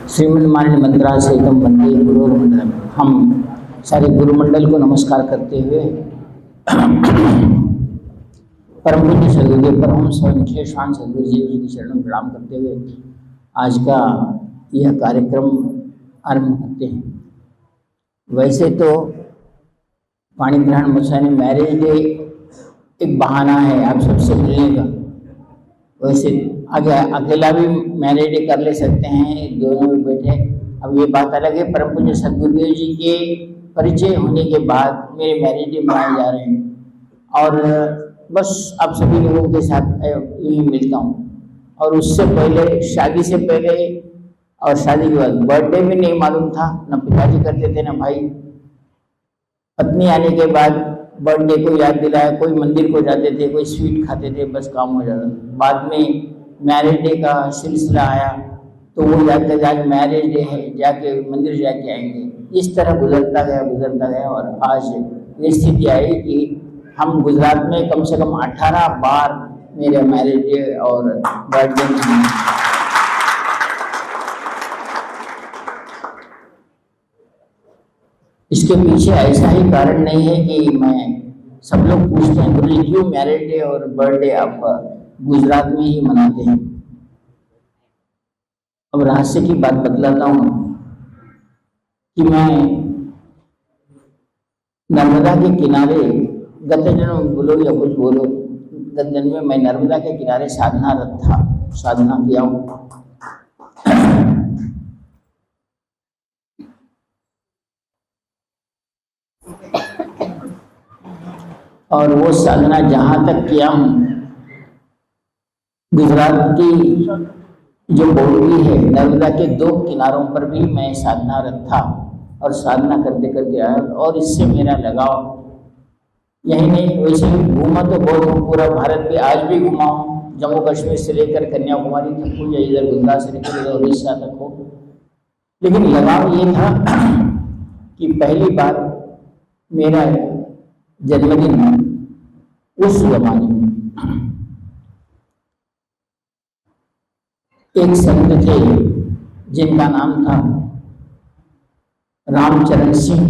श्रीमन्मान्य मंत्रा से एकदम वंदे गुरुमंडलम। हम सारे गुरुमंडल को नमस्कार करते हुए परम पूज्य सदगुरुदेव परमहंस स्वामी निखिलेश्वर सदगुरु जी की चरणों में प्रणाम करते हुए आज का यह कार्यक्रम आरंभ करते हैं। वैसे तो पाणी ग्रहण महोत्सव मैरिज डे एक बहाना है आप सबसे मिलने का। वैसे अकेला भी मैरिज डे कर ले सकते हैं, दोनों में बैठे। अब ये बात अलग है, परम पूज्य सदगुरुदेव जी के परिचय होने के बाद मेरे मैरिज डे मनाए जा रहे हैं और बस आप सभी लोगों के साथ यही मिलता हूँ। और उससे पहले, शादी से पहले और शादी के बाद बर्थडे भी नहीं मालूम था, न पिताजी करते थे न भाई। पत्नी आने के बाद बर्थडे को याद दिलाया, कोई मंदिर को जाते थे, कोई स्वीट खाते थे, बस काम हो जाता। बाद में मैरिज डे का सिलसिला आया तो वो याद कर आज मैरिज डे है, जाके मंदिर जाके आएंगे। इस तरह गुजरता गया और आज ये स्थिति आई कि हम गुजरात में कम से कम 18 बार मेरे मैरिज डे और बर्थडे में। इसके पीछे ऐसा ही कारण नहीं है कि मैं, सब लोग पूछते हैं गुरु जी क्यों मैरिज डे और बर्थडे आप गुजरात में ही मनाते हैं। अब रहस्य की बात बतलाता हूँ कि मैं नर्मदा के किनारे, गत जन्म में बोलो या कुछ बोलो, गत जन्म में मैं नर्मदा के किनारे साधनारत था, साधना किया हूँ। और वो साधना जहाँ तक किया हूँ, गुजरात की जो बाउंड्री है, नर्मदा के 2 किनारों पर भी मैं साधनारत था और साधना करते करते आया। और इससे मेरा लगाव यही नहीं, वैसे भी घूमा तो बहुत हूँ, पूरा भारत भी आज भी घुमा हूँ, जम्मू कश्मीर से लेकर कन्याकुमारी तक हो या इधर गुजरात से लेकर इधर उड़ीसा तक हो। लेकिन लगाव ये था कि पहली बार मेरा जन्मदिन उस जमाने में एक संत थे जिनका नाम था रामचरण सिंह,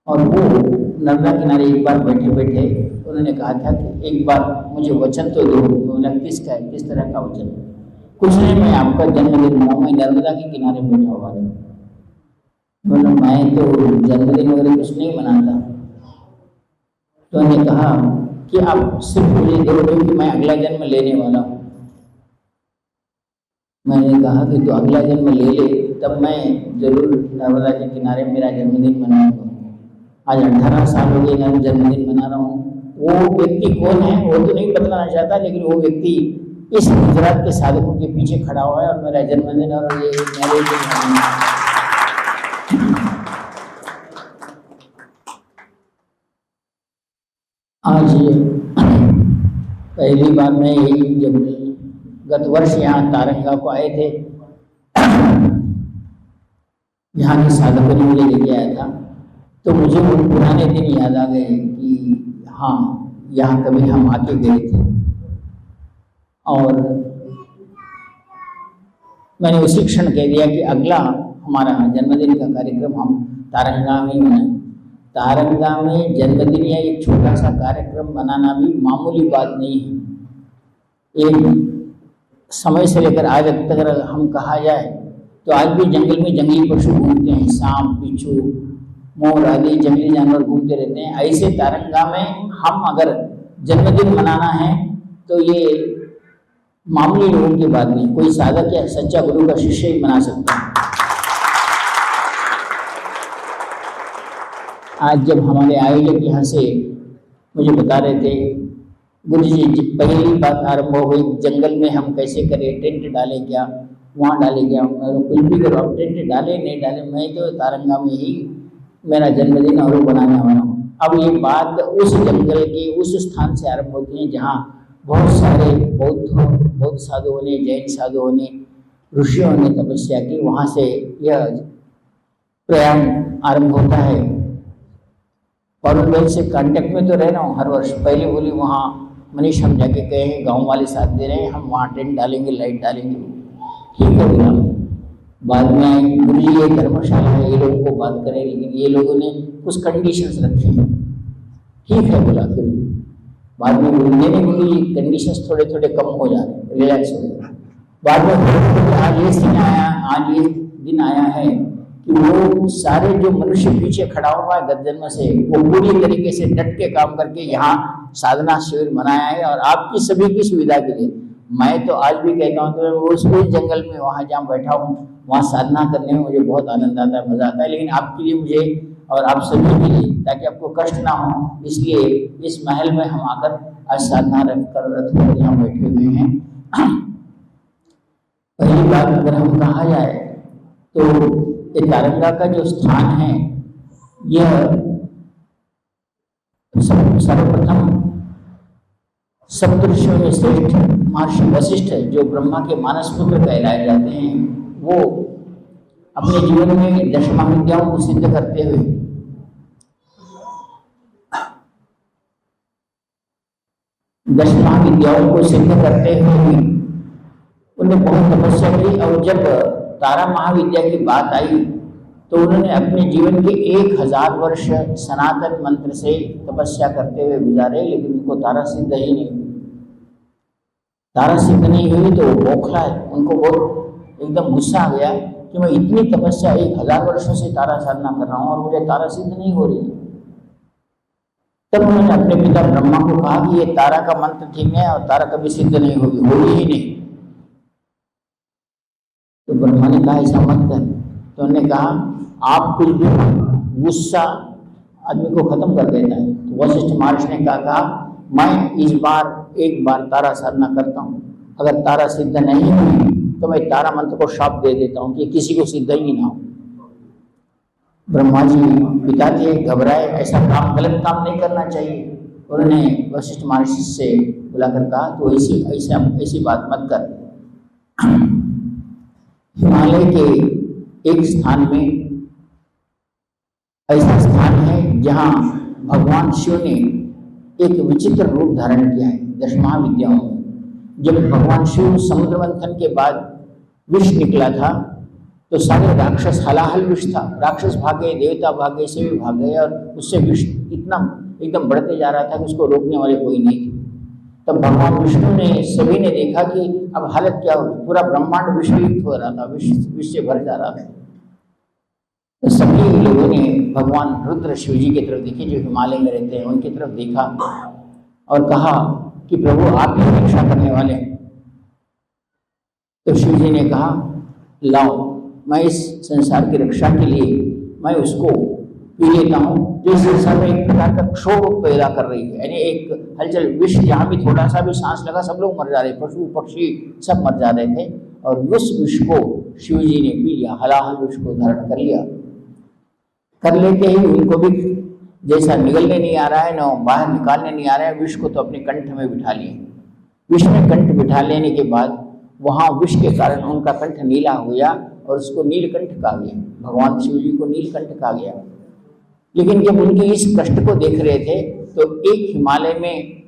और वो नर्मदा किनारे एक बार बैठे बैठे उन्होंने कहा था कि एक बार मुझे वचन तो दो। बोला किसका है, किस तरह का वचन? कुछ नहीं, मैं आपका जन्मदिन मनाऊं, मैं नर्मदा के किनारे बैठा हुआ था। बोला मैं तो जन्मदिन वगैरह कुछ नहीं मनाता। तो उन्होंने कहा कि आप सिर्फ मुझे दो, क्योंकि मैं अगला जन्म लेने वाला हूँ। मैंने कहा कि तो अगला जन्म ले ले, तब मैं जरूर नर्मदा के किनारे मेरा जन्मदिन मनाऊंगा। आज 18 साल हो गए मैं जन्मदिन मना रहा हूँ। वो व्यक्ति कौन है वो तो नहीं बतलाना चाहता, लेकिन वो व्यक्ति इस गुजरात के साधकों के पीछे खड़ा हुआ है और मेरा जन्मदिन और ये मैरिज डे। आज पहली बार मैं यही, जब गत वर्ष यहाँ तारंगा को आए थे, यहाँ के साधकों ने मुझे लेके आया था, तो मुझे वो पुराने दिन याद आ गए कि हाँ यहाँ कभी हम आके गए थे। और मैंने उसी क्षण कह दिया कि अगला हमारा जन्मदिन का कार्यक्रम हम तारंगा में मनाएं। तारंगा में जन्मदिन या एक छोटा सा कार्यक्रम बनाना भी मामूली बात नहीं है। एक समय से लेकर आज तक अगर हम कहा जाए तो आज भी जंगल में जंगली पशु घूमते हैं, सांप, बिच्छू, मोर आदि जंगली जानवर घूमते रहते हैं। ऐसे तारंगा में हम अगर जन्मदिन मनाना है तो ये मामूली लोगों की बात नहीं, कोई साधक या सच्चा गुरु का शिष्य ही मना सकता है। आज जब हमारे आयोजक यहाँ से मुझे बता रहे थे, गुरु जी पहली बात आरंभ हो गई, जंगल में हम कैसे करें, टेंट डाले क्या, वहाँ डाले क्या, कुछ भी करो, अब टेंट डाले नहीं डाले, मैं तो तारंगा में ही मेरा जन्मदिन और बनाने वाला हूँ। अब ये बात उस जंगल के उस स्थान से आरंभ होती है जहाँ बहुत सारे बौद्ध साधुओं ने, जैन साधुओं ने, ऋषियों ने तपस्या की। वहाँ से यह प्रयाण आरंभ होता है। पौरुल से कांटेक्ट में तो रह रहा हूँ हर वर्ष। पहले बोली वहाँ मनीष हम जाके कहे गांव वाले साथ दे रहे हैं, हम वहाँ टेंट डालेंगे, लाइट डालेंगे, ठीक है बोला। बाद में गुरु जी ये धर्मशाला है, ये लोगों को बात करें, लेकिन ये लोगों ने कुछ कंडीशंस रखे हैं। ठीक है बोला। फिर बाद में गुरु जी कंडीशंस थोड़े थोड़े कम हो जा रहे, रिलैक्स हो गए। बाद में आज ये दिन आया है कि वो सारे जो मनुष्य पीछे खड़ा हुआ है गत जन्म से, वो पूरी तरीके से डट के काम करके यहाँ साधना शिविर बनाया है और आपकी सभी की सुविधा के लिए। मैं तो आज भी कहता हूँ तो उस जंगल में वहाँ जहाँ बैठा हूँ वहाँ साधना करने में मुझे बहुत आनंद आता है, मजा आता है। लेकिन आपके लिए मुझे और आप सभी के लिए, ताकि आपको कष्ट ना हो, इसलिए इस महल में हम आकर आज साधना कर यहाँ बैठे हुए हैं। पहली बात अगर हम कहा जाए तो ये तारंगा का जो स्थान है, यह सर्वप्रथम सप्तऋषियों में श्रेष्ठ महर्षि वशिष्ठ है, जो ब्रह्मा के मानस पुत्र कहलाए जाते हैं। वो अपने जीवन में 10 महाविद्याओं को सिद्ध करते हुए उन्होंने बहुत तपस्या की। और जब तारा महाविद्या की बात आई तो उन्होंने अपने जीवन के 1000 वर्ष सनातन मंत्र से तपस्या करते हुए गुजारे, लेकिन उनको तारा सिद्ध ही नहीं हुई। तारा सिद्ध नहीं हुई तो बौखला है, उनको बहुत एकदम गुस्सा आ गया कि मैं इतनी तपस्या 1000 वर्षों से तारा साधना कर रहा हूँ और मुझे तारा सिद्ध नहीं हो रही। तब उन्होंने अपने पिता ब्रह्मा को कहा कि ये तारा का मंत्र ठीक है और तारा कभी सिद्ध नहीं होगी ही नहीं। तो ब्रह्मा ने कहा ऐसा मत कर। तो उन्होंने कहा आप कुछ भी, गुस्सा आदमी को खत्म कर देता है। तो वशिष्ठ महर्षि ने कहा मैं इस बार एक बार तारा साधना करता हूँ, अगर तारा सिद्ध नहीं हुई तो मैं तारा मंत्र को शाप दे देता हूँ कि किसी को सिद्ध ही ना हो। ब्रह्मा जी पिता थे, घबराए, ऐसा काम, गलत काम नहीं करना चाहिए। उन्होंने वशिष्ठ महर्षि से बुलाकर कहा तो ऐसी बात मत कर। हिमालय के एक स्थान में ऐसा स्थान है जहाँ भगवान शिव ने एक विचित्र रूप धारण किया है 10 महाविद्याओं में। जब भगवान शिव समुद्र मंथन के बाद विष निकला था तो सारे राक्षस, हलाहल विष था, राक्षस भागे, देवता भागे, से भी भागे और उससे विष इतना एकदम बढ़ते जा रहा था कि उसको रोकने वाले कोई नहीं थे। तब भगवान विष्णु ने, सभी ने देखा कि अब हालत क्या होगी, पूरा ब्रह्मांड विषयुक्त हो रहा था, विष से भर जा रहा था। तो सभी लोगों ने भगवान रुद्र शिव जी की तरफ देखे, जो हिमालय में रहते हैं, उनकी तरफ देखा और कहा कि प्रभु आप ही रक्षा करने वाले हैं। तो शिव जी ने कहा लाओ, मैं इस संसार की रक्षा के लिए मैं उसको पी लेता हूँ, जो इस संसार में एक प्रकार का क्षोभ पैदा कर रही है। यानी एक हलचल, विष जहाँ भी थोड़ा सा भी सांस लगा सब लोग मर जा रहे, पशु पक्षी सब मर जा रहे थे। और उस विष को शिव जी ने पी लिया, हलाहल विष को धारण कर लिया। कर लेते ही उनको भी जैसा निगलने नहीं आ रहा है ना बाहर निकालने नहीं आ रहा है, विष को तो अपने कंठ में बिठा लिए। विष में कंठ बिठा लेने के बाद वहाँ विष के कारण उनका कंठ नीला हो गया और उसको नीलकंठ कहा गया, भगवान शिव जी को नीलकंठ कहा गया। लेकिन जब उनके इस कष्ट को देख रहे थे तो एक हिमालय में,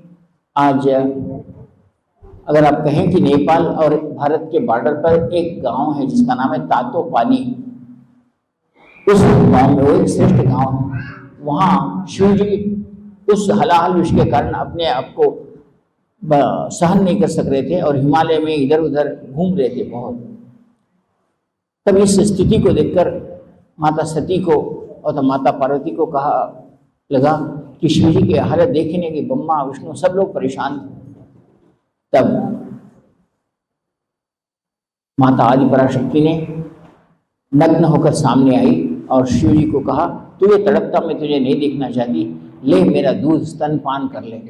आज अगर आप कहें कि नेपाल और भारत के बॉर्डर पर एक गांव है जिसका नाम है तातो पानी, उस गांव में, वो एक श्रेष्ठ गांव है, वहाँ शिव जी उस हलाहल विष के कारण अपने आप को सहन नहीं कर सक रहे थे और हिमालय में इधर उधर घूम रहे थे बहुत। तब इस स्थिति को देखकर माता सती को और माता पार्वती को कहा लगा कि शिव जी की हालत देखने की ब्रह्मा विष्णु सब लोग परेशान थे। तब माता आदि पराशक्ति ने नग्न होकर सामने आई और शिव जी को कहा तुझे तड़पता मैं तुझे नहीं देखना चाहती, ले मेरा दूध स्तनपान कर ले।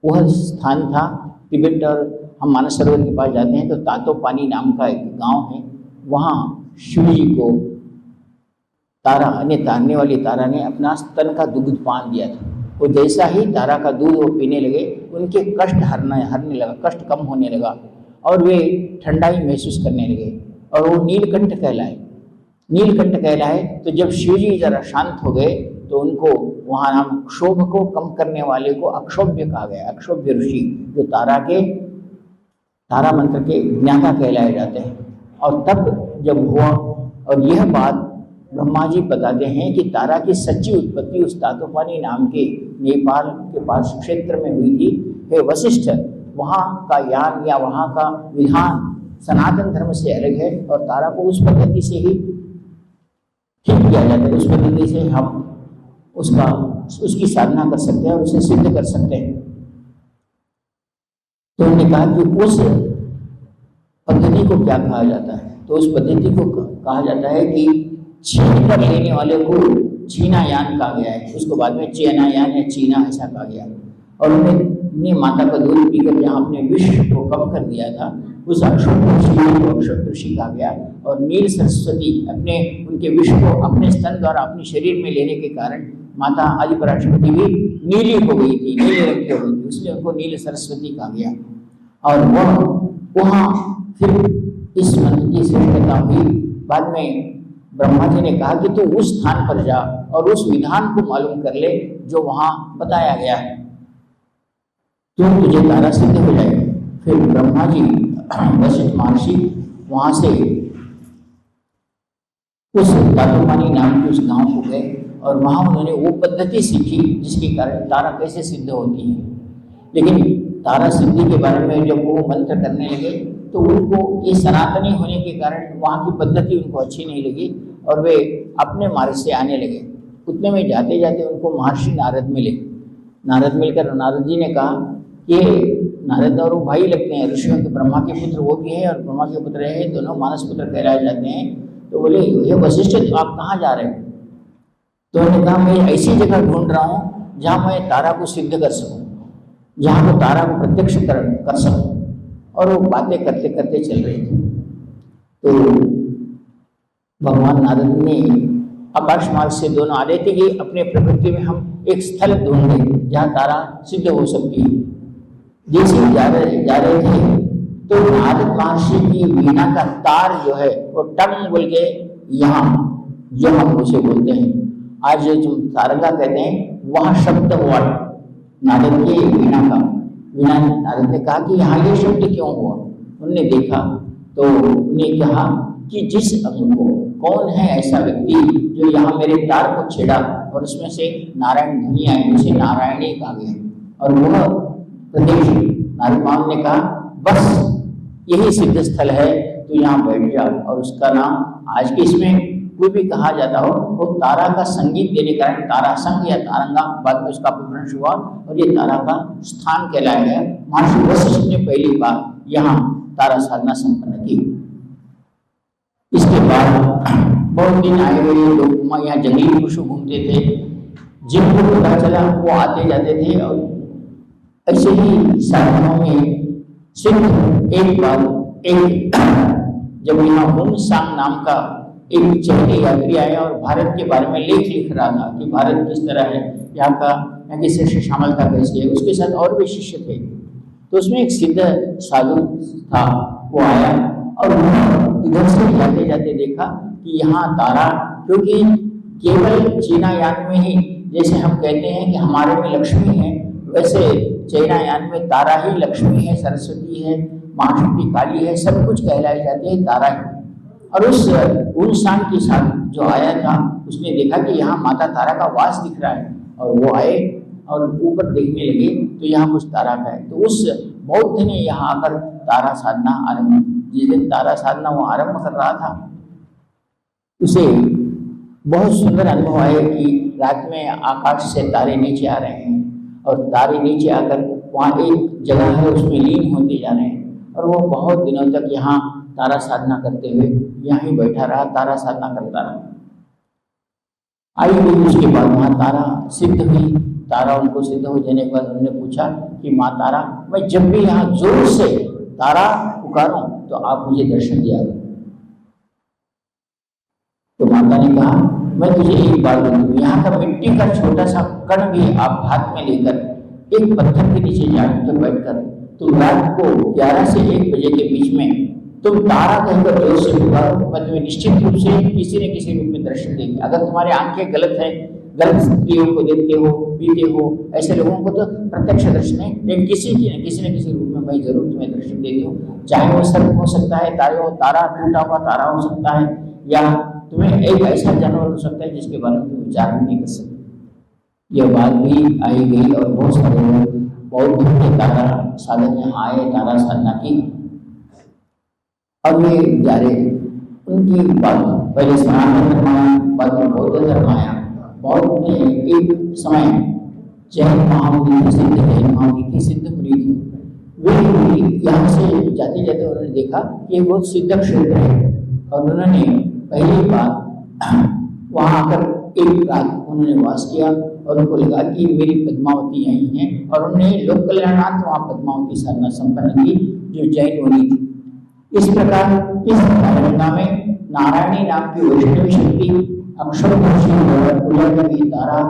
वह स्थान था तिब्बत, और हम मानस सरोवर के पास जाते हैं तो तातो पानी नाम का एक गांव है, वहाँ शिव जी को तारा, यानी तारने वाली तारा ने अपना स्तन का दूध पान दिया था। वो जैसा ही तारा का दूध वो पीने लगे, उनके कष्ट हरने लगा, कष्ट कम होने लगा और वे ठंडाई महसूस करने लगे और वो नीलकंठ कहलाए। नीलकंठ कहलाए तो जब शिव जी जरा शांत हो गए तो उनको वहाँ नाम क्षोभ को कम करने वाले को अक्षोभ्य कहा गया। अक्षोभ्य ऋषि जो तारा मंत्र के ज्ञाता कहलाए जाते हैं। और तब जब हुआ और यह बात ब्रह्मा जी बताते हैं कि तारा की सच्ची उत्पत्ति उस तातोपानी नाम के नेपाल के पास क्षेत्र में हुई थी। हे वशिष्ठ, वहाँ का यान या वहाँ का विधान सनातन धर्म से अलग है और तारा को उस पद्धति से ही ठीक किया जाता है, उस पद्धति से हम उसकी साधना कर सकते हैं और उसे सिद्ध कर सकते हैं। तो उन्होंने कहा कि उस पद्धति को क्या कहा जाता है? तो उस पद्धति को कहा जाता है कि छीन कर लेने वाले को छीनायान कहा गया है, उसको बाद में चेनायान या चीना ऐसा कहा गया। और उन्होंने माता का दूध पीकर जहाँ अपने विष को कम कर दिया था, उस अक्षुत को अक्षुत ऋषि कहा गया। और नील सरस्वती उनके विष को अपने स्तन द्वारा अपने शरीर में लेने के कारण माता आदि पराशक्ति भी नीली हो गई थी, नीले रंग की हो गई थी, इसलिए उनको नील सरस्वती कहा गया। और वहाँ फिर इस मंत्र की श्रेष्ठता हुई। बाद में ब्रह्मा जी ने कहा कि तू उस स्थान पर जा और उस विधान को मालूम कर ले जो वहाँ बताया गया है, तो तुझे तारा सिद्ध हो जाएगा। फिर ब्रह्मा जी वशिष्ठ महर्षि वहाँ से उस तातोपानी नाम के उस गांव को गए और वहाँ उन्होंने वो पद्धति सीखी जिसके कारण तारा कैसे सिद्ध होती है। लेकिन तारा सिद्धि के बारे में जब वो मंत्र करने लगे तो उनको ये सनातनी होने के कारण वहाँ की पद्धति उनको अच्छी नहीं लगी और वे अपने मार्ग से आने लगे। उतने में जाते जाते उनको महर्षि नारद मिले। नारद मिलकर नारद जी ने कहा कि नारद और वो भाई लगते हैं, ऋषियों के ब्रह्मा के पुत्र वो भी है और ब्रह्मा के पुत्र है, दोनों मानस पुत्र कहलाए जाते हैं। तो बोले ये वशिष्ठ आप कहाँ जा रहे हो? तो उन्होंने कहा मैं ऐसी जगह ढूंढ रहा हूँ जहाँ मैं तारा को सिद्ध कर सकूँ, जहाँ को तारा को प्रत्यक्ष कर सकूँ। और वो बातें करते करते चल रही थी। तो भगवान नारद ने आकाश मार्ग से दोनों आ रहे थे कि अपने प्रकृति में हम एक स्थल ढूंढें जहाँ तारा सिद्ध हो सकती है। जैसे जा रहे थे तो नारद महर्षि की वीणा का तार जो है वो टंग बोल के यहाँ जो हम उसे बोलते हैं आज जो तारंगा कहते हैं, वह शब्द हुआ नारद की वीणा का। वीणा नारद ने कहा कि यहाँ ये शब्द क्यों हुआ? उन्होंने देखा तो उन्हें कहा कि जिस अंग को कौन है ऐसा व्यक्ति जो यहाँ मेरे तार को छेड़ा और उसमें से नारायण ध्वनि आई, उसे नारायणी कहा गया। और वह प्रदेश नारद महान ने कहा बस यही सिद्ध स्थल है, तो यहाँ बैठ जा। और उसका नाम आज के इसमें कोई भी कहा जाता हो वो तारा का संगीत देने के कारण तारा संघ या तारंगा बाद में उसका अपभ्रंश हुआ और ये तारा का स्थान कहलाया गया। महर्षि वशिष्ठ ने पहली बार यहाँ तारा साधना संपन्न की। इसके बाद बहुत दिन आए हुए लोग यहाँ जंगली पशु घूमते थे, जिनको पता चला वो आते जाते थे। और ऐसे ही साधनाओं में सिर्फ एक बार जब यहाँ होम सांग नाम का एक चहरे यात्री आया और भारत के बारे में लेख लिख रहा था कि भारत किस तरह है, यहाँ की शिष्य शामलता कैसी है। उसके साथ और भी शिष्य थे। तो उसमें एक सिद्ध साधु था, वो आया और इधर से जाते जाते देखा कि यहाँ तारा, क्योंकि केवल चीनायान में ही जैसे हम कहते हैं कि हमारे में लक्ष्मी है, वैसे चीनायान में तारा ही लक्ष्मी है, सरस्वती है, महाशक्ति काली है, सब कुछ कहलाई जाती है तारा ही। और उस इंसान के साथ जो आया था उसने देखा कि यहाँ माता तारा का वास दिख रहा है और वो आए और ऊपर देखने लगे तो यहाँ कुछ तारा का है। तो उस बौद्ध ने यहाँ आकर तारा साधना आरंभ, जिस दिन तारा साधना वो आरंभ कर रहा था उसे बहुत सुंदर अनुभव आया कि रात में आकाश से तारे नीचे आ रहे हैं और तारे नीचे आकर वहाँ एक जगह है उसमें लीन होते जा रहे हैं। और वो बहुत दिनों तक यहाँ तारा साधना करते हुए यहाँ ही बैठा रहा, तारा साधना करता रहा। आई हुई उसके बाद वहाँ तारा सिद्ध हुई। तारा उनको सिद्ध हो जाने के बाद उन्होंने पूछा कि माँ तारा, मैं जब भी यहाँ जोर से तारा पुकारूं तो आप मुझे दर्शन दिया करो। तो माता ने कहा मैं तुझे एक बात बोलूँ, यहाँ का मिट्टी का छोटा सा कण भी आप हाथ में लेकर एक पत्थर के नीचे जाकर बैठकर तुम रात को 11 से 1 बजे के बीच में तुम तारा कहकर जोर से पुकारो, मैं तुम्हें निश्चित रूप से किसी न किसी रूप में दर्शन देंगे। अगर तुम्हारी आंखें गलत है, गलत स्त्रियों को देखते हो, पीते हो, ऐसे लोगों को तो प्रत्यक्ष दर्शन है, लेकिन किसी न किसी रूप में मैं जरूर तुम्हें दर्शन देती हूँ। चाहे वो सर्प हो सकता है, तारा टूटा हुआ तारा हो सकता है, या तुम्हें एक ऐसा जानवर हो सकता है जिसके बारे में तुम विचार भी नहीं कर सकते। यह बात भी आई गई और बहुत सारे लोग बौद्ध के तारा साधन में आए, तारा साधना की। अब वे जा रहे, उनकी बात पहले सनातन धर्म आया, बाद में बौद्ध धर्म आया। बौद्ध में एक समय जैन महामुनि थे, सिद्ध जैन महामुनि थे, सिद्ध मुनि थे। वे यहाँ से जाते जाते उन्होंने देखा कि बहुत सिद्ध क्षेत्र है और उन्होंने पहली बार वहाँ आकर एक रात उन्होंने वास किया और उनको लगा कि मेरी पद्मावती यहीं है और उन्होंने लोक कल्याणार्थ वहाँ पद्मावती साधना संपन्न की जो जैन मुनि थी। इस प्रकार इस गंगा में नारायणी नाम की वैष्णवी शक्ति अक्षर पूजा की तारा,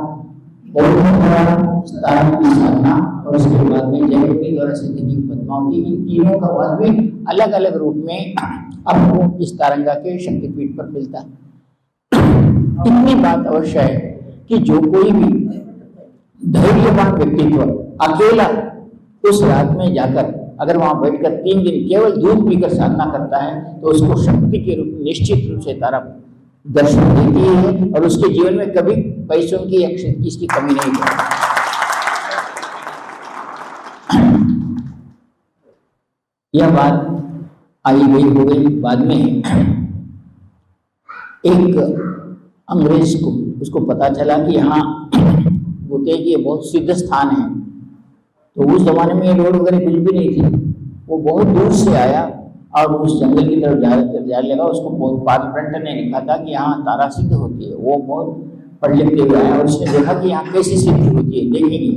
बौद्ध द्वारा तारा की साधना और उसके बाद में जैन मुनि द्वारा सिद्ध की पद्मावती, इन तीनों का वास भी अलग अलग रूप में आपको इस तारंगा के शक्तिपीठ पर मिलता है। इतनी बात अवश्य है कि जो कोई भी धैर्यवान व्यक्तित्व अकेला उस रात में जाकर अगर वहां बैठकर 3 दिन केवल दूध पीकर साधना करता है तो उसको शक्ति के रूप में निश्चित रूप से तारा दर्शन देती है और उसके जीवन में कभी पैसों की या इसकी कमी नहीं होती। यह बात आई गई हो गई। बाद में एक अंग्रेज को उसको पता चला कि यहाँ बोते कि ये बहुत सिद्ध स्थान है। तो उस जमाने में ये रोड वगैरह कुछ भी नहीं थी। वो बहुत दूर से आया और उस जंगल की तरफ जाने लगा। उसको बहुत पार्लियामेंट ने लिखा था कि यहाँ तारा सिद्ध होती है। वो बहुत पढ़ लिखते हुए आया और उसने देखा कि यहाँ कैसी सिद्धि होती है, देखेंगे।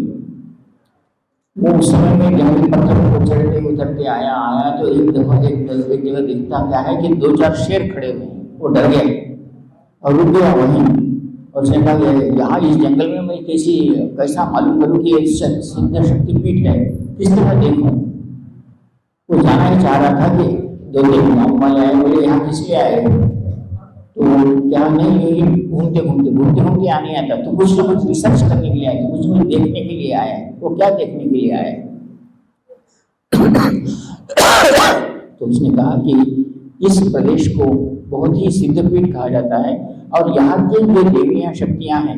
वो उस समय में जंगली पत्थर को चढ़ते उतरते आया तो एक जगह दिखता क्या है कि 2-4 शेर खड़े हुए। वो डर गया और रुक गया वहीं और उसने कहा यहाँ इस जंगल में मैं कैसा मालूम करूँ कि सिद्ध शक्तिपीठ है, किस तरह देखूँ। वो जाना ही चाह रहा था कि 2-3 गाँव वाले आए, बोले यहाँ किस लिए आए? तो क्या नहीं, यही घूमते आने आता। तो कुछ ना कुछ रिसर्च करने के लिए आए, कुछ देखने के लिए आया। वो क्या देखने के लिए आया? तो उसने कहा कि इस प्रदेश को बहुत ही सिद्धपीठ कहा जाता है और यहाँ के जो देवियाँ शक्तियाँ हैं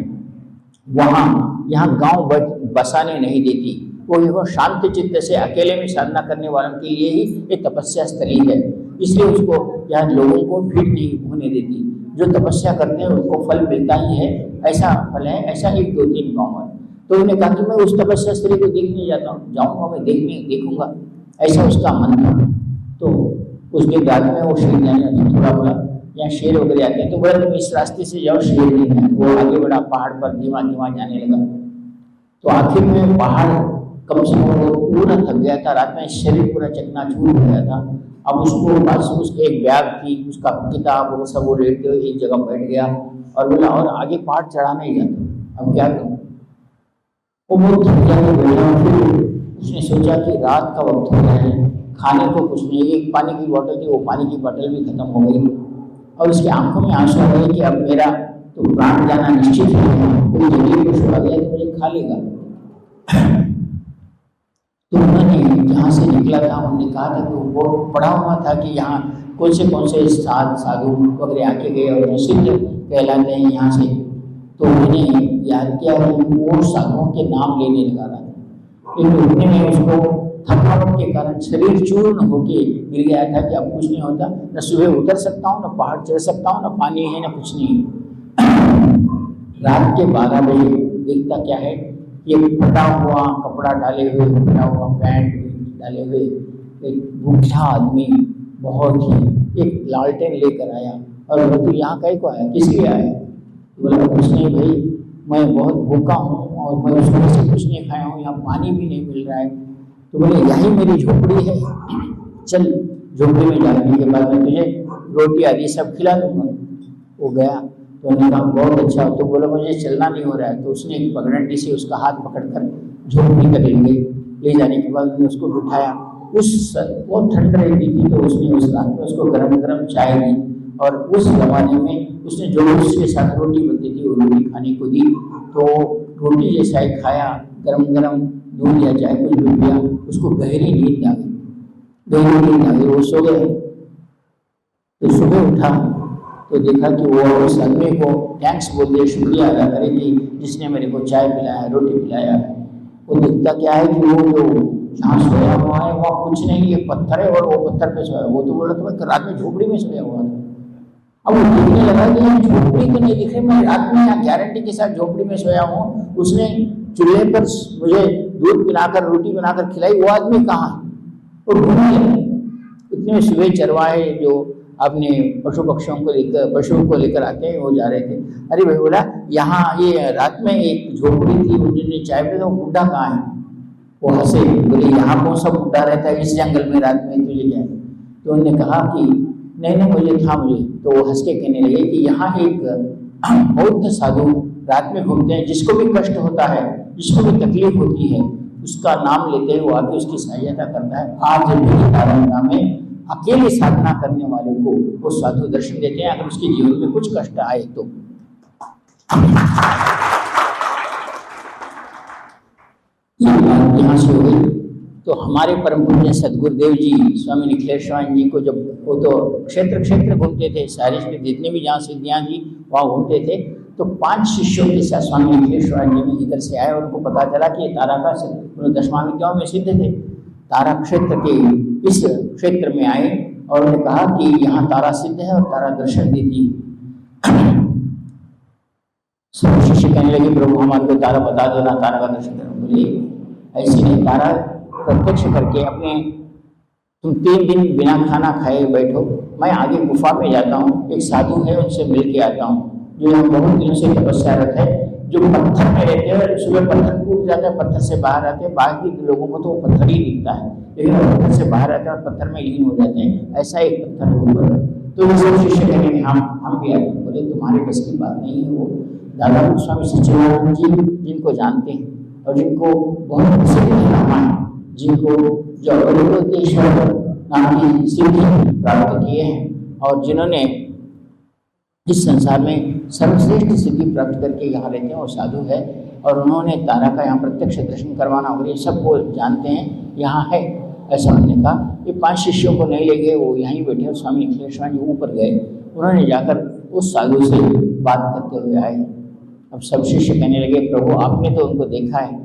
यहाँ गांव बसाने नहीं देती। वो शांत चित्त से अकेले में साधना करने वालों के लिए ही एक तपस्या स्थली है, इसलिए उसको यहाँ लोगों को भीड़ नहीं होने देती। जो तपस्या करते हैं उनको फल मिलता ही है, ऐसा फल है। ऐसा ही 2-3 गाँव है। तो उन्होंने कहा कि मैं उस तपस्या स्थली को देखने जाता हूँ, जाऊँगा, मैं देखूंगा, ऐसा उसका मन था। तो उसके बाद में वो शेर जाने थोड़ा बोला यहाँ शेर वगैरह आते हैं, तो बोला तुम इस रास्ते से जाओ, शेर नहीं है। वो आगे बढ़ा, पहाड़ पर धीमा जाने लगा। तो आखिर में पहाड़ कम से कम वो पूरा थक गया था, रात में शरीर पूरा चकनाचूर हो गया था। अब उसको बस उसके एक बैग थी, उसका किताब वो सब वो लेते हुए एक जगह बैठ गया और बोला और आगे पहाड़ चढ़ा नहीं जाता, अब क्या करूँ। वो बहुत थक जाकर बैठा। फिर उसने सोचा कि रात का वक्त हो गया है, खाने को कुछ नहीं, एक पानी की बोतल थी, वो पानी की बोतल भी खत्म हो गई और उसकी आंखों में आंसू आ गए कि अब मेरा तो प्राण जाना निश्चित है। कोई जंगली पशु आ गया तो मुझे खा लेगा। तो उन्होंने जहाँ से निकला था उन्होंने कहा था कि वो पढ़ा हुआ था कि यहाँ कौन से साधु वगैरह आके गए और प्रसिद्ध कहलाते हैं यहाँ से। तो उन्होंने याद किया कि वो साधुओं के नाम लेने लगा था, लेकिन उठने में उसको थकावट के कारण शरीर चूर्ण होके गिर गया था कि अब कुछ नहीं होता, न सुबह उतर सकता हूँ, न पहाड़ चढ़ सकता हूँ, न पानी है, न कुछ नहीं। रात के 12 बजे देखता क्या है, ये फटा हुआ कपड़ा डाले हुए, फटा हुआ पैंट डाले हुए एक भूखा आदमी बहुत ही एक लालटेन लेकर आया और वो तो यहाँ कहीं को आया, किस लिए आया? बोला कुछ नहीं भाई, मैं बहुत भूखा हूँ और मैं उसमें से कुछ नहीं खाया हूँ, यहाँ पानी भी नहीं मिल रहा है। तो बोले यही मेरी झोपड़ी है, चल झोपड़ी में जाने के बाद मैं तुझे रोटी आदि सब खिला दूंगा। वो गया तो उन्होंने कहा बहुत अच्छा। तो बोला मुझे चलना नहीं हो रहा है। तो उसने एक पगडंडी से उसका हाथ पकड़कर झोपड़ी तक ले जाने के बाद उसने उसको बिठाया। बहुत ठंड रहती थी तो उसने उस रात में उसको गरम चाय दी और उस जमाने में उसने जो उसके साथ रोटी बनती थी वो रोटी खाने को दी। तो रोटी जैसा ही खाया, गरम दूध या चाय कुछ भी पिया, उसको गहरी नींद आ गई। वो सो गए। तो सुबह उठा तो देखा कि वो उस आदमी को थैंक्स बोलते, शुक्रिया अदा करे कि जिसने मेरे को चाय पिलाया, रोटी पिलाया। वो दिखता क्या है कि वो जो जहाँ सोया हुआ है वहाँ कुछ नहीं, ये पत्थर है और वो पत्थर पे सोया। वो तो बोला था मैं रात में झोपड़ी में सोया हुआ था। अब वो देखने लगा कि यार झोपड़ी तो नहीं दिख रही, मैं रात में यहाँ गारंटी के साथ झोपड़ी में सोया हूँ। उसने चूल्हे पर मुझे दूध पिलाकर, रोटी बनाकर खिलाई, वो आदमी कहाँ है? वो ढूंढने लगे। इतने में सुबह चरवाहे जो अपने पशु पक्षियों को लेकर, पशुओं को लेकर आते हैं, वो जा रहे थे। अरे भाई बोला यहाँ ये रात में एक झोपड़ी थी, उन्होंने चाय पे, तो बुढ़ा कहाँ है? वो हंसे, बोले यहाँ कौन सा बुढ़ा रहता है इस जंगल में रात में, तुझे क्या है? तो उन्होंने कहा कि नहीं नहीं मुझे था मुझे। तो वो हंस के कहने लगे कि यहाँ एक बौद्ध साधु रात में घूमते हैं, जिसको भी कष्ट होता है, जिसको भी तकलीफ होती है, उसका नाम लेते हैं, वो आके उसकी सहायता करता है। आज भी नालंदा में अकेले साधना करने वाले को वो साधु दर्शन देते हैं, अगर उसके जीवन में कुछ कष्ट आए तो। ये बात यहाँ से हो गई। तो हमारे परम पूज्य सदगुरुदेव जी स्वामी निखिलेश्वर जी को, जब वो तो क्षेत्र क्षेत्र घूमते थे, सारी में जितने भी जहाँ सिद्धियाँ थी वहाँ घूमते थे, तो 5 शिष्यों के साथ स्वामी निखिलेश्वर जी भी इधर से आए। और उनको पता चला कि ये तारा का सिद्ध, 10वां विद्याओं में सिद्ध थे, तारा क्षेत्र के इस क्षेत्र में आए और उन्होंने कहा कि यहाँ तारा सिद्ध है और तारा दर्शन देती है। सब शिष्य कहने लगे प्रभु हमारे को तारा बता दो ना, तारा का दर्शन करो। बोले ऐसे नहीं, तारा प्रत्यक्ष करके अपने, तुम 3 दिन बिना खाना खाए बैठो, मैं आगे गुफा में जाता हूँ, एक साधु है उनसे मिल के आता हूँ, जो यहाँ बहुत दिनों से तपस्यारत है, जो पत्थर में रहते हैं। सुबह पत्थर टूट जाता है, पत्थर से बाहर आते हैं, बाकी लोगों को तो पत्थर ही दिखता है, लेकिन पत्थर से बाहर आते हैं और पत्थर में लीन हो जाते हैं। ऐसा एक पत्थर है ऊपर। तो वो सब शिष्य कहेंगे हम भी आते। बोले तुम्हारे बस की बात नहीं है। वो दादा स्वामी सच्चिदानंद जी जिनको जानते हैं और जिनको बहुत प्रसिद्ध है, जिनको जो अवधूतेश्वर नाम की सिद्धि प्राप्त किए हैं और जिन्होंने इस संसार में सर्वश्रेष्ठ सिद्धि प्राप्त करके यहाँ रहते हैं, वो साधु है। और उन्होंने तारा का यहाँ प्रत्यक्ष दर्शन करवाना और ये सबको जानते हैं, यहाँ है, ऐसा उन्होंने कहा। ये 5 शिष्यों को नहीं ले गए, वो यहीं बैठे और स्वामी निखिलेश्वर जी ऊपर गए। उन्होंने जाकर उस साधु से बात करते हुए आए। अब सब शिष्य कहने लगे प्रभु आपने तो उनको देखा है,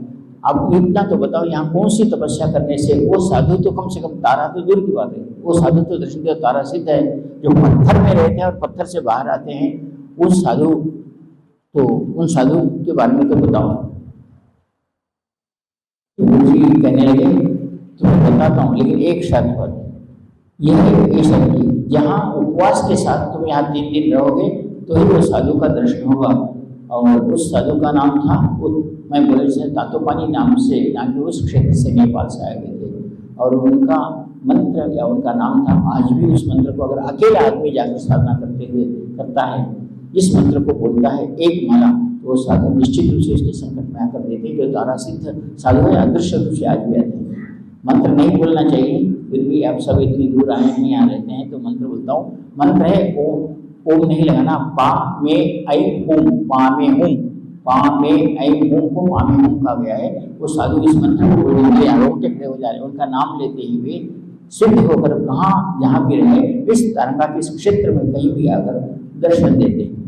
आप इतना तो बताओ यहाँ कौन सी तपस्या करने से वो साधु तो कम से कम, तारा तो दूर की बात है, वो साधु तो दर्शन दे, तारा सिद्ध है, जो पत्थर में रहते हैं और पत्थर से बाहर आते हैं, उस साधु, तो उन साधु के बारे में तो बताओ। तो गुरु जी कहने लगे तुम्हें बताता हूँ, लेकिन एक शर्त पर, यह है ये शर्त की, जहाँ उपवास के साथ तुम यहाँ 3 दिन रहोगे तो ही वो साधु का दर्शन होगा। और उस साधु का नाम था, मैं बोले से तातोपानी नाम से, नाम के उस क्षेत्र से नेपाल से आए हुए थे। और उनका मंत्र या उनका नाम था, आज भी उस मंत्र को अगर अकेला आदमी जाकर साधना करते हुए करता है, इस मंत्र को बोलता है एक माला, तो वो साधु निश्चित रूप से उसके संकट में आकर देते हैं। जो तारा सिद्ध साधु है, अदृश्य रूप से आज भी आते हैं। मंत्र नहीं बोलना चाहिए, फिर भी आप सब इतनी दूर आए नहीं यहाँ रहते हैं, तो मंत्र बोलता हूँ। मंत्र है ओम, ओम नहीं लगाना, पा में ऐ ओम, पा में ओम, पा में ऐ ओम को पा में ओम कहा गया है। वो साधु इस मंत्र को बोलते हैं, रोंगटे खड़े हो जा रहे हैं, उनका नाम लेते हुए सिद्ध होकर कहाँ जहाँ भी रहे, इस तरंगा के इस क्षेत्र में कहीं भी आकर दर्शन देते हैं।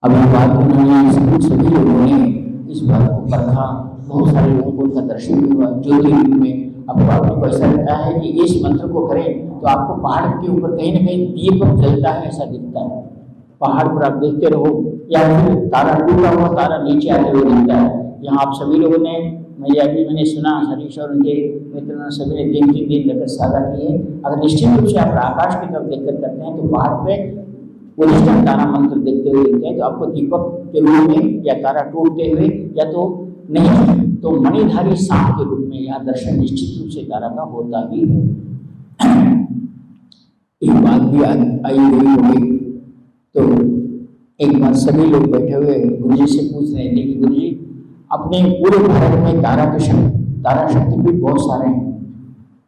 अब ये बात उन्होंने सभी लोगों ने इस बात को परखा, बहुत सारे लोगों को उनका दर्शन भी हुआ ज्योति रूप में। अब आपको ऐसा लगता है कि इस मंत्र को करें तो आपको पहाड़ के ऊपर कहीं ना कहीं दीप जलता है, ऐसा दिखता है। पहाड़ पर आप देखते रहो, या फिर तारा टूटा हुआ तारा नीचे आते हुए दिखता है। यहाँ आप सभी लोगों ने, मैंने सुना हरीश और उनके मित्र सभी ने 3-3 दिन लेकर साझा किए। अगर निश्चित रूप से आप आकाश की तरफ देखकर करते हैं तो पहाड़ पे ओरिजिनल तारा मंत्र देखते हुए देखते हैं तो आपको दीपक के रूप में या तारा टूटते हुए, या तो नहीं तो मणिधारी सांप के रूप में यहाँ दर्शन निश्चित रूप से तारा का होता ही है। एक बात भी आई हुई होगी, तो एक बार सभी लोग बैठे हुए गुरुजी से पूछ रहे थे कि गुरुजी अपने पूरे भारत में तारा शक्तिपीठ बहुत सारे हैं,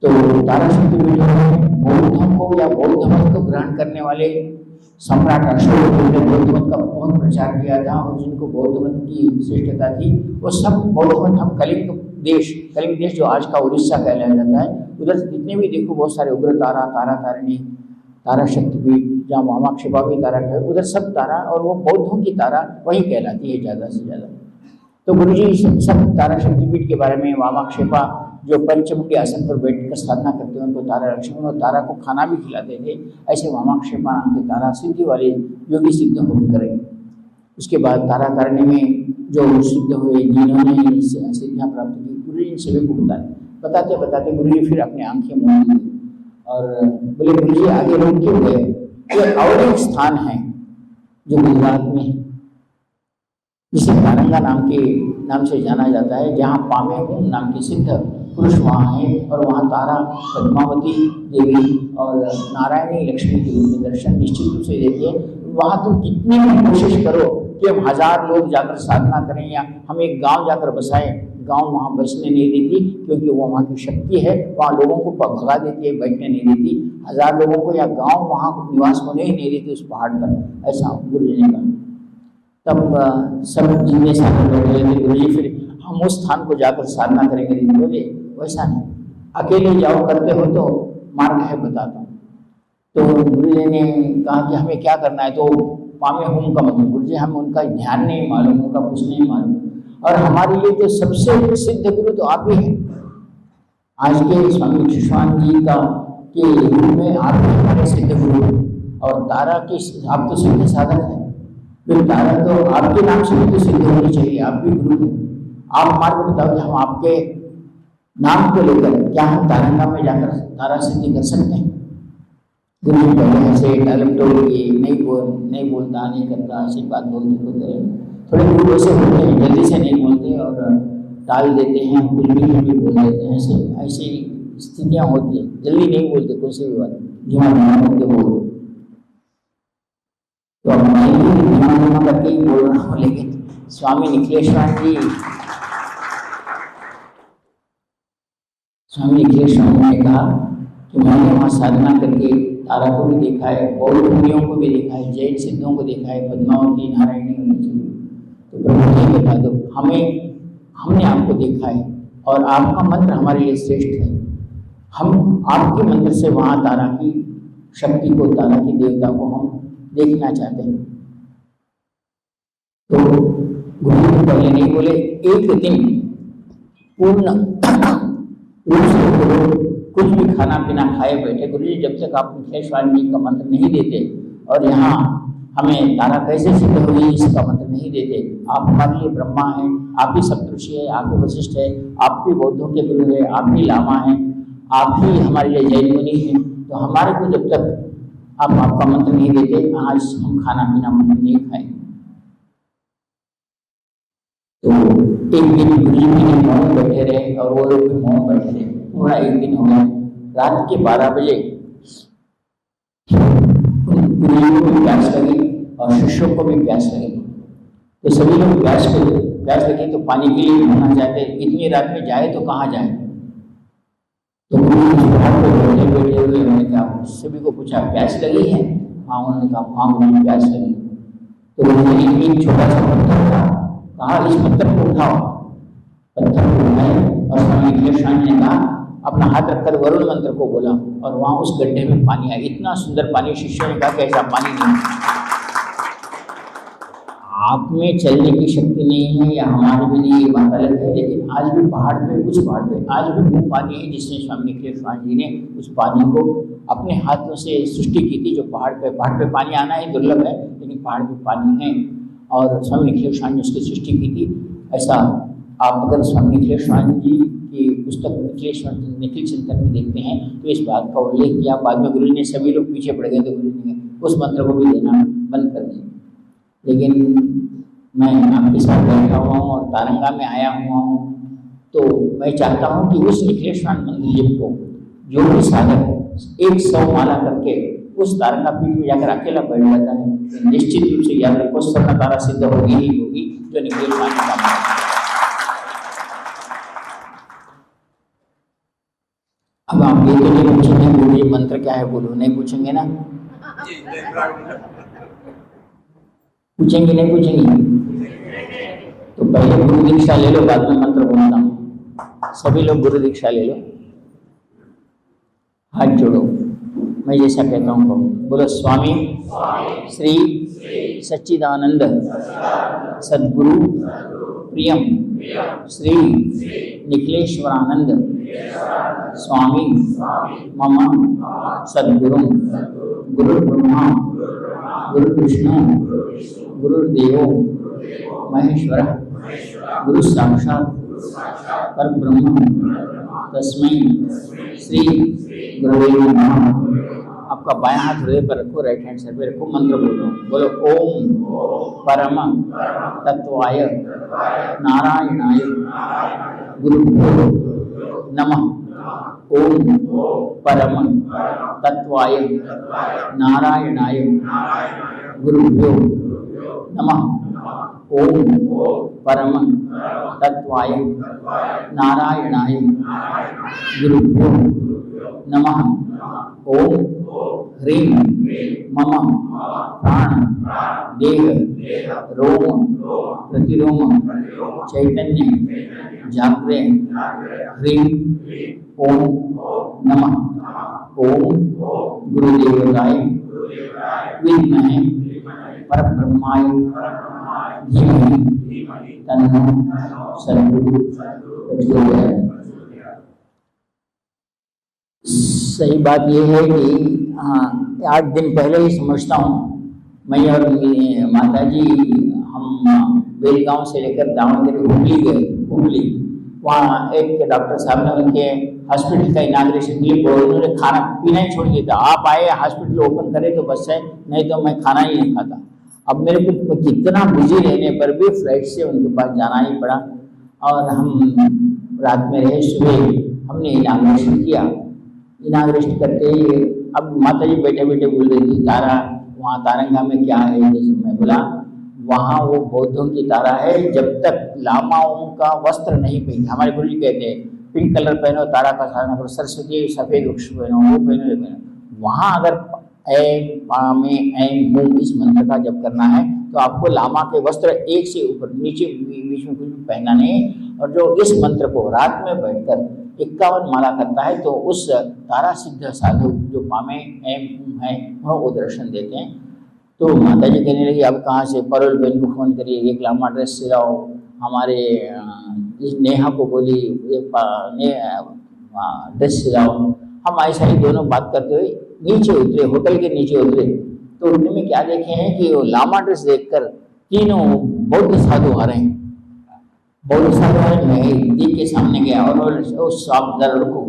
तो तारा शक्तिपीठ जो है बौद्ध धर्म को या बौद्ध मत को ग्रहण करने वाले सम्राट अशोक ने बौद्ध मत का बहुत प्रचार किया था, और जिनको बौद्ध मत की श्रेष्ठता थी वो सब बौद्ध मत, हम कलिंग देश जो आज का उड़ीसा कहलाया जाता है, उधर जितने भी देखो बहुत सारे उग्र तारा, तारा तारिणी, तारा शक्तिपीठ, जहाँ वामाक्षेपा भी तारा है, उधर सब तारा, और वो बौद्धों की तारा वही कहलाती है ज़्यादा से ज़्यादा। तो गुरुजी सब तारा शक्तिपीठ के बारे में, वामाक्षेपा जो पंचमुखी आसन पर बैठकर साधना करते हैं उनको तारा लक्ष्मण, और तारा को खाना भी खिलाते थे, ऐसे वामाक्षेपा नाम के तारा सिद्धि वाले योगी सिद्ध होकर करेंगे। उसके बाद तारा करने में जो सिद्ध हुए, जिन्होंने सिद्धियाँ प्राप्त की, गुरुजी इन सभी को बताते बताते गुरुजी फिर अपनी आंखें मूंद ली और बोले, गुरुजी आगे रुक क्यों गए? ये और एक स्थान है जो गुजरात में है, जिसे तारंगा नाम से जाना जाता है, जहाँ पामेहुम नाम के सिद्ध पुरुष वहाँ हैं, और वहाँ तारा पद्मावती देवी और नारायणी लक्ष्मी के रूप में दर्शन निश्चित रूप से देती है। वहाँ तुम कितनी भी कोशिश करो कि हम 1000 लोग जाकर साधना करें या हम एक गांव जाकर बसाएं, गांव वहाँ बसने नहीं देती, क्योंकि वो वहाँ की शक्ति है, वहाँ लोगों को भगा देती है, बैठने नहीं देती। 1000 लोगों को या गांव वहाँ निवास होने ही नहीं देती उस पहाड़ पर, ऐसा गुरुजी ने कहा। तब सब जितने साधन बैठे थे, गुरुजी फिर हम उस स्थान को जाकर साधना करेंगे। बोले वैसा नहीं, अकेले जाओ, करते हो तो मार्ग है बताता हूँ। तो गुरुजी ने कहा कि हमें क्या करना है, तो पामेहुम का मतलब, गुरुजी हमें उनका ध्यान नहीं मालूम, उनका कुछ नहीं मालूम, और हमारे लिए तो सबसे सिद्ध गुरु तो आप ही हैं। आज के स्वामी विश्वान जी का के रूप में आप ही हमारे सिद्ध गुरु, और तारा की आप तो सिद्ध साधक हैं, फिर तारा तो आपके नाम से भी तो सिद्ध होनी चाहिए, आप भी गुरु हैं। आप मार्ग बताओ कि हम आपके नाम को लेकर क्या हम तारंगा में जाकर तारा सिद्धि कर सकते हैं? गुरु जी पहले ऐसे टालमटोल की नहीं बोलता, नहीं करता, ऐसी बात बोलते होते, थोड़े गुरु ऐसे होते हैं जल्दी से नहीं बोलते और टाल देते हैं, कुछ भी बोल देते हैं, ऐसी स्थितियाँ होती हैं, जल्दी नहीं बोलते कोई सी भी बात, धीमा करके बोलो। तो अब मैं भी धीमा करके ही बोल रहा हूँ, लेकिन स्वामी निखिलेश्वर ने कहा कि मैंने वहाँ साधना करके तारा को भी देखा है, बौद्ध मुनियों को भी देखा है, जैन सिद्धों को देखा है, पद्मावती नारायणी होनी चाहिए। तो प्रभु जी ने कहा, तो हमने आपको देखा है और आपका मंत्र हमारे लिए श्रेष्ठ है, हम आपके मंत्र से वहाँ तारा की शक्ति को, तारा की देवता को हम देखना चाहते हैं। तो गुरु जी पहले नहीं बोले, एक दिन पूर्ण रूप से कुछ भी खाना पीना खाए बैठे। गुरु जी जब तक आप निखिलेश्वर जी का मंत्र नहीं देते और यहाँ हमें तारा कैसे सिद्ध होगी इसका मंत्र नहीं देते, आप हमारे लिए ब्रह्मा हैं, आप ही सप्तऋषि है, आप ही वशिष्ठ है, आप भी बौद्धों के गुरु है, आप ही लामा हैं, आप ही हमारे लिए जैन मुनि हैं, तो हमारे को जब तक आप आपका मंत्र नहीं देते, आज हम खाना पीना मंत्र नहीं खाएंगे। तो एक दिन गुरु जी भी मौन बैठे रहे और वो लोग भी मौन बैठे रहे, पूरा एक दिन हो गया। रात के 12 बजे गुरु जी को भी प्यास लगी और शिष्यों को भी प्यास लगी, तो सभी लोग प्यास लगी तो पानी के लिए घूमना चाहते, इतनी रात में जाए तो कहाँ जाए। तो गुरु जी पहाड़ पर बैठे हुए उन्होंने कहा, सभी को पूछा प्यास लगी है? हाँ, उन्होंने कहा हाँ मुझे प्यास लगी। तो गुरु जी ने एक छोटा सा पत्थर था, कहा इस पत्थर को उठाओ। पत्थर को उठाए और स्वामी निखिलेश्वर ने कहा, अपना हाथ रखकर वरुण मंत्र को बोला और वहाँ उस गड्ढे में पानी आया। इतना सुंदर पानी, शिष्यों ने कहा कि ऐसा पानी नहीं। आप में चलने की शक्ति नहीं है या हमारे में नहीं, ये बात अलग है, लेकिन आज भी पहाड़ पे आज भी वो पानी है जिसने स्वामी निखिलेश्वर जी ने उस पानी को अपने हाथों से सृष्टि की थी। जो पहाड़ पे पानी आना ही दुर्लभ है, लेकिन पहाड़ पे पानी है और स्वामी निखिलेश्वर ने उसकी सृष्टि की थी। ऐसा आप अगर स्वामी निखिलेश्वर जी की पुस्तक निखिल चिंतन में देखते हैं तो इस बात का उल्लेख किया। बाद में गुरु ने सभी लोग पीछे पड़ गए, तो गुरु ने उस मंत्र को भी देना बंद कर दिया। लेकिन मैं आपके साथ बैठा हुआ हूँ और तारंगा में आया हुआ हूँ, तो मैं चाहता हूँ कि उस निखिलेश्वर मंदिर को जो भी साधक 100 माला करके उस तारंगा पीठ में जाकर अकेला बैठ जाता है, तो निश्चित रूप से याद रखो स्वर्ण तारा सिद्ध होगी ही होगी, जो निखिलेश्वर का मंत्र। अब आप ये तो नहीं पूछेंगे गुरु जी मंत्र क्या है, बोलो, नहीं पूछेंगे ना? पूछेंगे नहीं पूछेंगे? तो पहले गुरु दीक्षा ले लो, बाद में मंत्र बोलता हूँ। सभी लोग गुरु दीक्षा ले लो, हाथ जोड़ो, मैं जैसा कहता हूँ कहो। बोलो स्वामी श्री सच्चिदानंद सद्गुरु प्रियम श्री निखिलेश्वरानंद स्वामी मम सद्गुरु गुरु ब्रह्मा गुरु विष्णु गुरुदेवो महेश्वर गुरु साक्षात परब्रह्म तस्मै श्री गुरुवे नमः। आपका बायां हाथ हृदय पर रखो, राइट हैंड सर पे रखो, मंत्र बोलो। बोलो ओम परम तत्वाय नारायणाय गुरुभ्यो नमः। ओम परम तत्वाय नारायणाय गुरुभ्यो नमः। ओम परम तत्वाय नारायणाय गुरुभ्यो नमः। ओम ह्रीं मम प्राण देह रोम प्रतिरोम चैतन्य जाग्रे ह्रीं ओम नमः। ओम गुरुदेवताय विद्महे परब्रह्माय धीमहि तन्नो सद्गुरु प्रचोदयात्। सही बात यह है कि 8 दिन पहले ही समझता हूँ, मैं और माता जी हम बेलगांव से लेकर दावणगेरे हुबली गए। हुबली वहाँ एक डॉक्टर साहब ने उनके हॉस्पिटल का इनाग्रेशन के लिए बोला, उन्होंने खाना पीना ही छोड़ दिया था। आप आए हॉस्पिटल ओपन करे तो बस है, नहीं तो मैं खाना ही नहीं खाता। अब मेरे को कितना बिजी रहने पर भी फ्लाइट से उनके पास जाना ही पड़ा और हम रात में रहे, सुबह हमने इनाग्रेशन किया। इनाग्रेशन करते ही अब माता जी बैठे बैठे बोल रही थी तारा वहाँ तारंगा में क्या है। जैसे मैं बोला वहाँ वो बौद्धों की तारा है, जब तक लामाओं का वस्त्र नहीं पहने। हमारे गुरु जी कहते हैं पिंक कलर पहनो, तारा का साधना करो, सरस्वती सफ़ेद वृक्ष पहनो, वो पहनो, ये पहनो। वहाँ अगर ऐम पामे ऐम हूँ इस मंत्र का जप करना है तो आपको लामा के वस्त्र एक से ऊपर नीचे बीच में कुछ भी पहनना नहीं। और जो इस मंत्र को रात में बैठकर 51 माला करता है तो उस तारा सिद्ध साधु जो पामे ऐम हूँ है वो दर्शन देते हैं। तो माता जी कहने लगी अब कहाँ से, परोल बहन को फ़ोन करिए, एक लामा ड्रेस सिलाओ। हमारे इस नेहा को बोली एक ड्रेस सिलाओ। हम ऐसा ही दोनों बात करते हुए नीचे उतरे, होटल के नीचे उतरे तो उतने में क्या देखे हैं कि वो लामा ड्रेस देखकर तीनों बौद्ध साधु आ रहे हैं। बौद्ध साधु आ रहे, मैं देख के सामने गया और आप जरा रुको।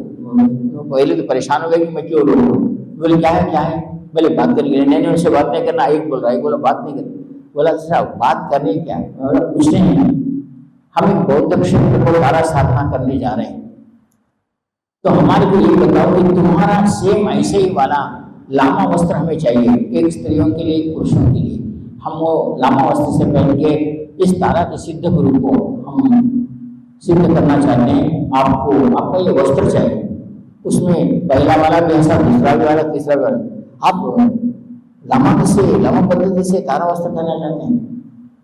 पहले तो परेशान हो गए कि मैं क्यों रुकूं। बोले क्या है बोले बात करने के लिए। नहीं उनसे बात नहीं करना। एक बोल रहा है, बोला बात नहीं करनी। बोला अच्छा बात करनी क्या है। कुछ नहीं, हम एक बौद्ध क्षेत्र को तारा साधना करने जा रहे हैं, तो हमारे को ये बताओ कि तुम्हारा सेम ऐसे ही वाला लामा वस्त्र हमें चाहिए, एक स्त्रियों के लिए एक पुरुषों के लिए। हम वो लामा वस्त्र से पहन के इस तारा के सिद्ध गुरु को हम सिद्ध करना चाहते हैं। आपका ये वस्त्र चाहिए, उसमें पहला वाला भी ऐसा, दूसरा भी वाला, तीसरा भी वाला। आप लामा पद्धति से तारा वस्त्र कहना चाहते हैं।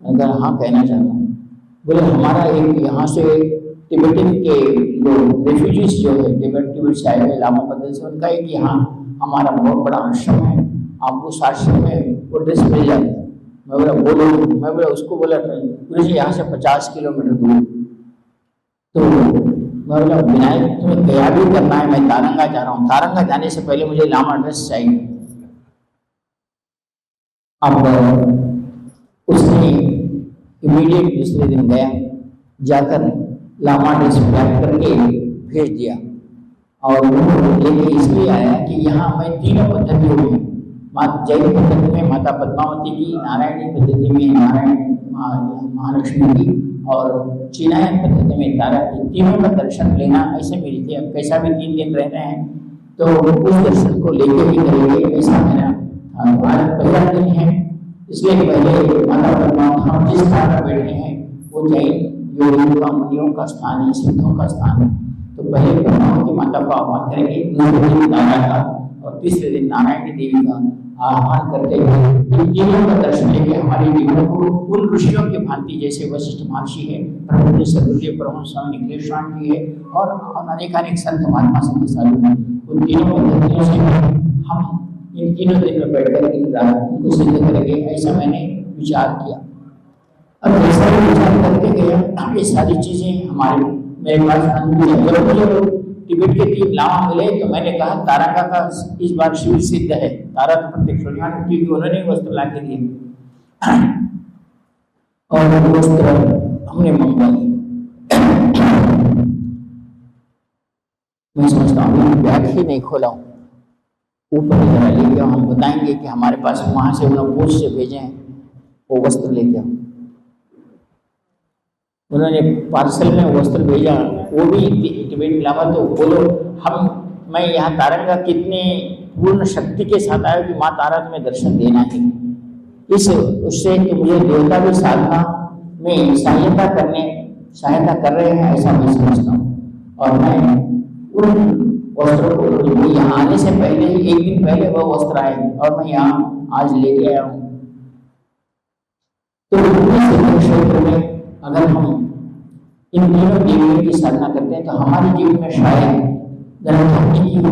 अगर हाँ कहना चाहता हूँ। बोले हमारा एक यहाँ से तिब्बतियन के जो रेफ्यूजीज जो है तिब्बत से आए हुए लामा पद्धति से, उनका एक यहाँ हमारा बहुत बड़ा आश्रम है, आपको उस आश्रम में वो ड्रेस मिल जाता है। मैं बोला उसको बोला गुरु जी यहाँ से 50 किलोमीटर दूर। तो मैं बोला विनायक तुम्हें क्या भी करना है, मैं तारंगा जा रहा हूँ, तारंगा जाने से पहले मुझे लामा ड्रेस चाहिए। अब उसने इमीडिएट दूसरे दिन गया, जाकर लामा ड्रेस पैक करके भेज दिया। और लेके इसलिए आया कि यहाँ मैं तीनों पद्धतियों में, जैन पद्धति में माता पद्मावती की, नारायणी पद्धति में नारायण महालक्ष्मी की, और चीनायन पद्धति में तारा की, तीनों का दर्शन लेना ऐसे मेरी थी। अब कैसा भी 3 दिन रह रहे हैं तो उस दर्शन को लेके ही करेंगे, ऐसा मेरा आज पहला दिन है। इसलिए पहले माता पद्मावती हम जिस स्थान पर बैठे हैं वो जैन योगियों का, मुनियों का स्थान है, सिद्धों का स्थान है। तो पहले पद्मावती माता को आह्वान करेंगे, दूसरे दिन तारा का और तीसरे दिन नारायणी देवी का आह्वान करते हुए इन तीनों का दर्शन लेके हमारे जीवन को उन ऋषियों के भांति, जैसे वशिष्ठ महर्षि है, प्रभु सदगुरुदेव परमहंस स्वामी निखिलेश्वर जी है और अनेकानेक संत महात्मा संत साधु हैं, उन तीनों पद्धतियों से हम इन तीनों दिन में बैठकर इनको सिद्ध करेंगे, ऐसा मैंने विचार किया। अब जैसा भी विचार करते गया ये सारी चीजें हमारे मेरे पास अनुभव। जब मुझे तिब्बत के 3 लामा मिले तो मैंने कहा तारका का इस बार शिविर सिद्ध है, तारा तो प्रत्यक्ष होने वाले, क्योंकि उन्होंने वस्त्र ला के दिए और वस्त्र हमने मंगवाए। मैं समझता हूँ बैग ही नहीं खोला हूँ, ऊपर ही जरा लेके आओ, हम बताएंगे कि हमारे पास वहां से उन्होंने पोस्ट से भेजे हैं, वो वस्त्र लेके आओ। उन्होंने पार्सल में वस्त्र भेजा, वो भी तिब्बत लामा। तो बोलो मैं यहाँ तारंगा कितने पूर्ण शक्ति के साथ आया कि माँ तारा तुम्हें दर्शन देना है। इस उससे कि मुझे देवता की साधना में सहायता कर रहे हैं, ऐसा मैं समझता हूँ। और मैं उन वस्त्रों को यहाँ आने से पहले ही 1 दिन पहले वह वस्त्र आए और मैं यहाँ आज लेके आया हूँ। तो इस क्षेत्र में अगर हम इन तीनों देवियों की साधना करते हैं तो हमारे जीवन में शायद धर्मभक्ति की हो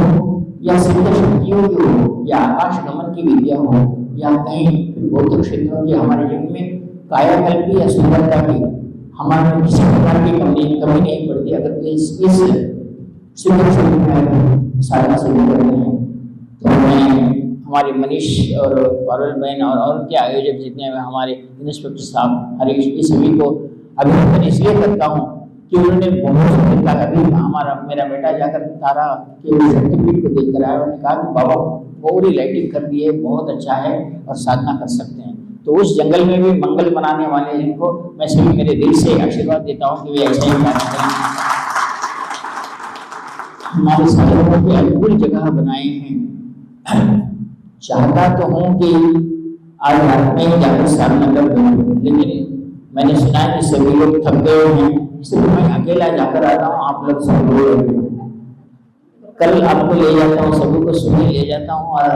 या सिद्ध शक्तियों की हो या आकाश गमन की विद्या हो या कहीं बौद्ध क्षेत्रों की हमारे जीवन में कायाकल्प या सुंदरता की हमारे किसी प्रकार की कमी नहीं पड़ती। अगर इस सिद्ध शक्ति में साधना से करते हैं तो मैं हमारे मनीष और पारुल बहन और के आयोजक जितने हमारे इंस्पेक्टर साहब हरीश, ये सभी को अभिनंदन इसलिए करता हूँ कि उन्होंने बहुत अभी मेरा बेटा जाकर तारा के शक्तिपीठ को देखकर आया। उन्होंने कहा कि बाबा पूरी लाइटिंग कर दी है, बहुत अच्छा है और साधना कर सकते हैं। तो उस जंगल में भी मंगल बनाने वाले जिनको मैं सभी मेरे दिल से आशीर्वाद देता हूँ कि वे ऐसा ही कार्य करें। हमारे साधकों के अनुकूल जगह बनाए हैं। चाहता तो हूँ कि आज रात में ही जाकर साधना कर दूँ, लेकिन मैंने सुना है कि सभी लोग थक गए हैं, इसलिए मैं अकेला जाकर आता हूँ। आप लोग सब लोग कल आपको ले जाता हूँ, सभी को सुबह ले जाता हूँ और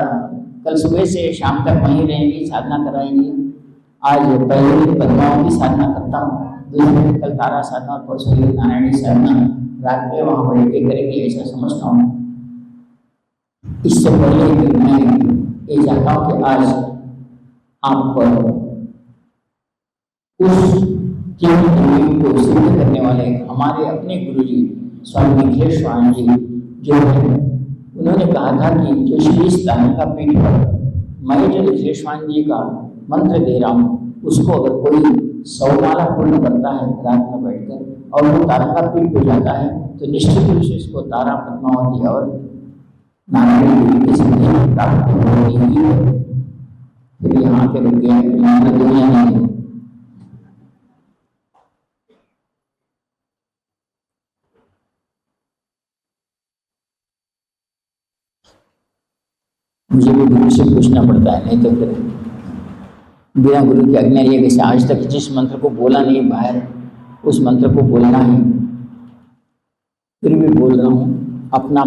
कल सुबह से शाम तक वहीं रहेंगी, साधना कराएंगी। आज पहले दिन पद्माओं की साधना करता हूँ, दूसरे दिन कल तारा साधना और परसों दिन नारायणी साधना रात में वहाँ बैठ के करेंगे, ऐसा समझता हूँ। इससे पहले मैं ये चाहता हूँ कि आज आप उस तीन को सिद्ध करने वाले हमारे अपने गुरु जी स्वामी निखिलेश्वर जी जो है, उन्होंने कहा था कि जो श्री तारका पीठ पर मैं जो निखिलेश्वर जी का मंत्र दे रहा हूँ उसको अगर कोई 100 माला पूर्ण करता है रात में बैठकर और वो तारका पीठ पे जाता है तो निश्चित रूप से इसको तारा पद्मावती और नारायण देवी की सिद्धि प्राप्त होती है। फिर यहाँ के रुक गए दुनिया नहीं। मुझे भी गुरु से पूछना पड़ता है, नहीं तो फिर बिना गुरु की आज्ञा लिए कैसे। आज तक जिस मंत्र को बोला नहीं बाहर उस मंत्र को बोलना है, फिर भी बोल रहा हूँ। अपना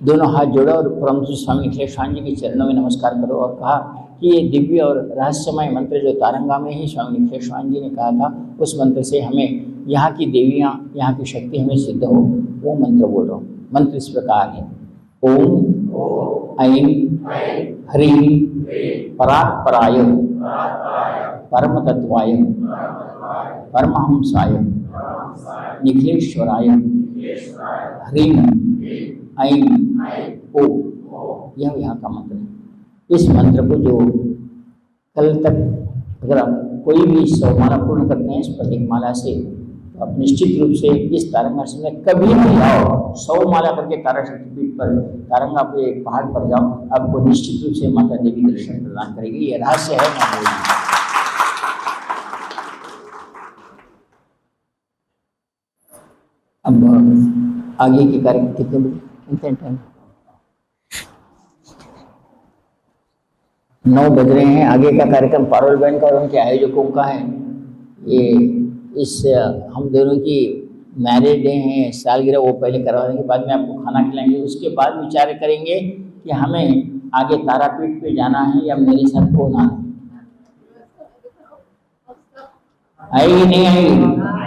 दोनों हाथ जोड़ो और परम स्वामी निखिलेश्वर जी के चरणों में नमस्कार करो और कहा कि ये दिव्य और रहस्यमय मंत्र जो तारंगा में ही स्वामी निखिलेश्वर जी ने कहा था, उस मंत्र से हमें यहाँ की देवियाँ, यहाँ की शक्ति हमें सिद्ध हो, वो मंत्र बोल रहा हूँ। मंत्र इस प्रकार है, ओम ऐं ह्रीं परात्पराय परमतत्वाय परमहंसाय निखिलेश्वराय ह्रीं ऐं ओम, यह यहाँ का मंत्र है। इस मंत्र को जो कल तक अगर आप कोई भी 100 माला पूर्ण करते हैं इस प्रतीक माला से, तो आप निश्चित रूप से इस तारंगा में कभी भी आओ, 100 माला करके तारा शक्तिपीठ पर तारंगा पे पहाड़ पर जाओ, आपको निश्चित रूप से माता देवी दर्शन प्रदान करेगी। ये रहस्य है ना बोलना। अब आगे के कार्यक्रम कितने बजे? टाइम 9 बज रहे हैं। आगे का कार्यक्रम पारुल बहन का और उनके आयोजकों का है। ये इस हम दोनों की मैरिज डे हैं, सालगिरह, वो पहले करवा देंगे, बाद में आपको खाना खिलाएंगे। उसके बाद विचार करेंगे कि हमें आगे तारापीठ पे जाना है या मेरे साथ कौन आना है। आएगी नहीं आएगी?